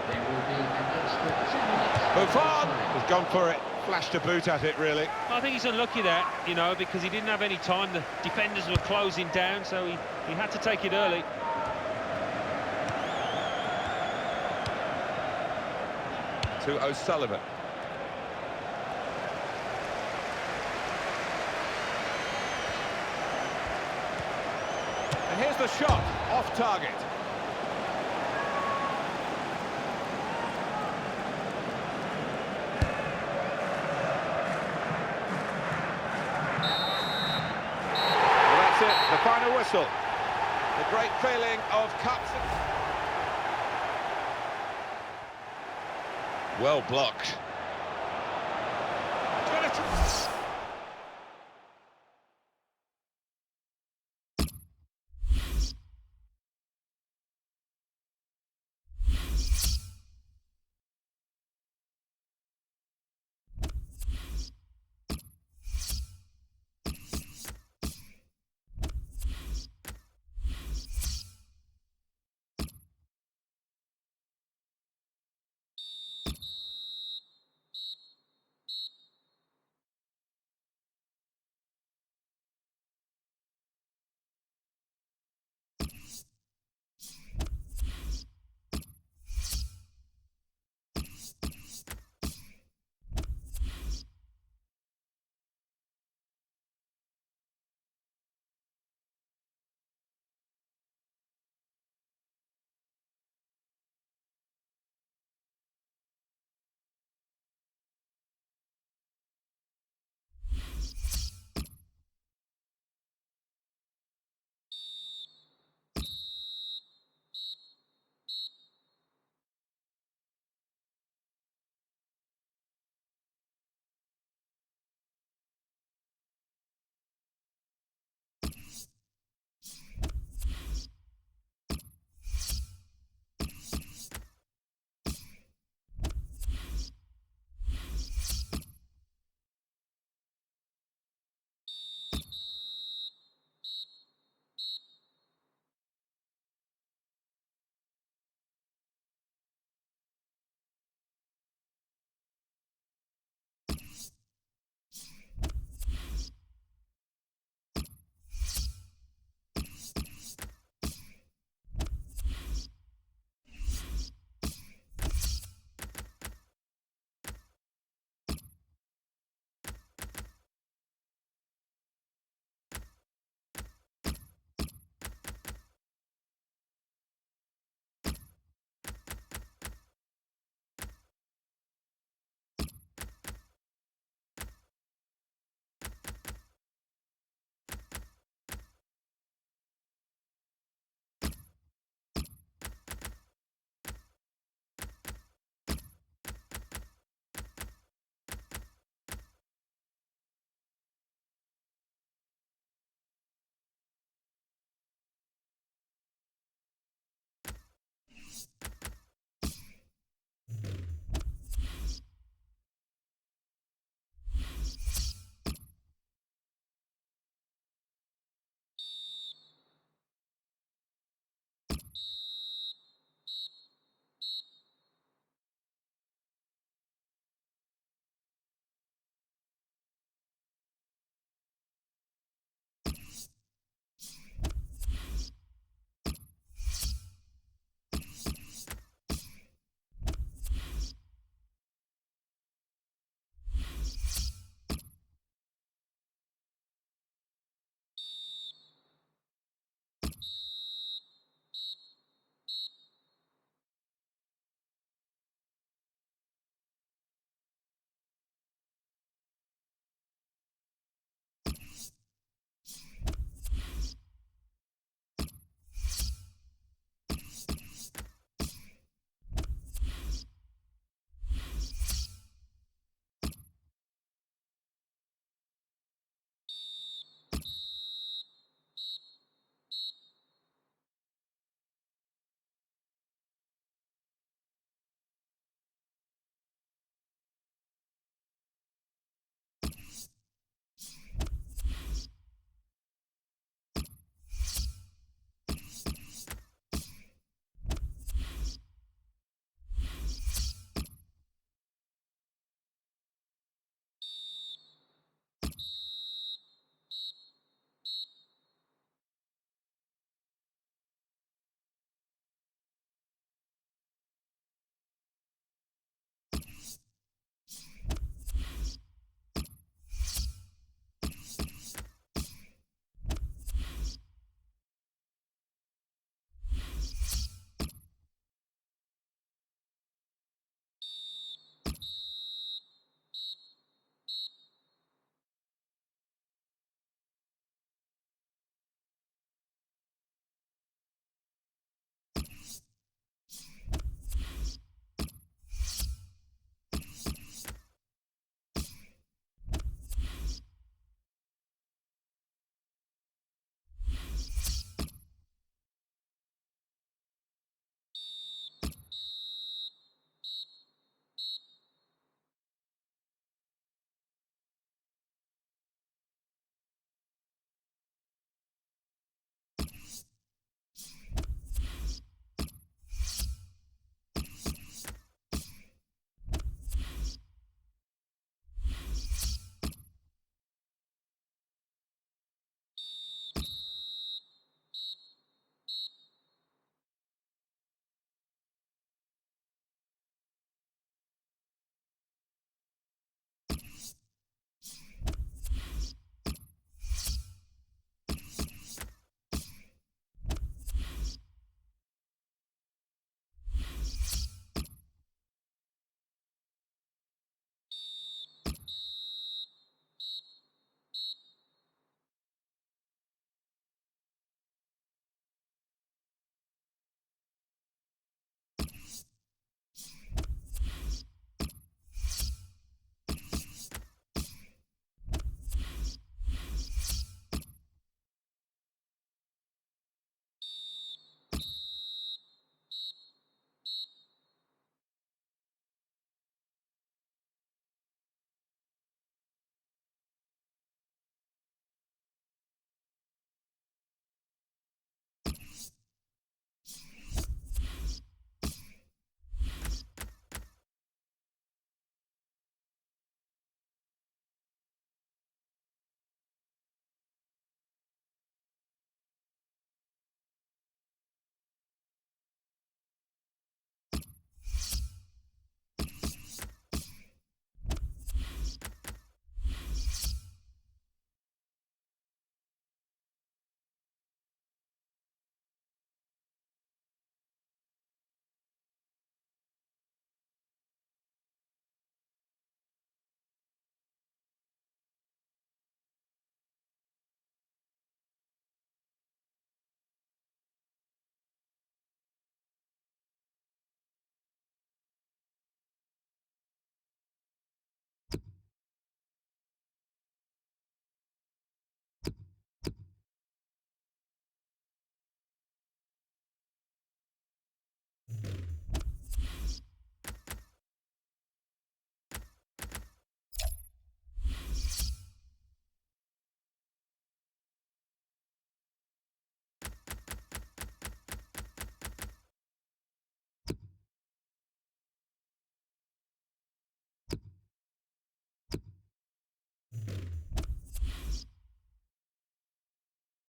There will be an extra 2 minutes. Buffon has gone for it. Flashed a boot at it, really. I think he's unlucky there, you know, because he didn't have any time. The defenders were closing down, so he had to take it early. To O'Sullivan. And here's the shot, off target. Well, that's it, the final whistle. The great feeling of cups. Well blocked.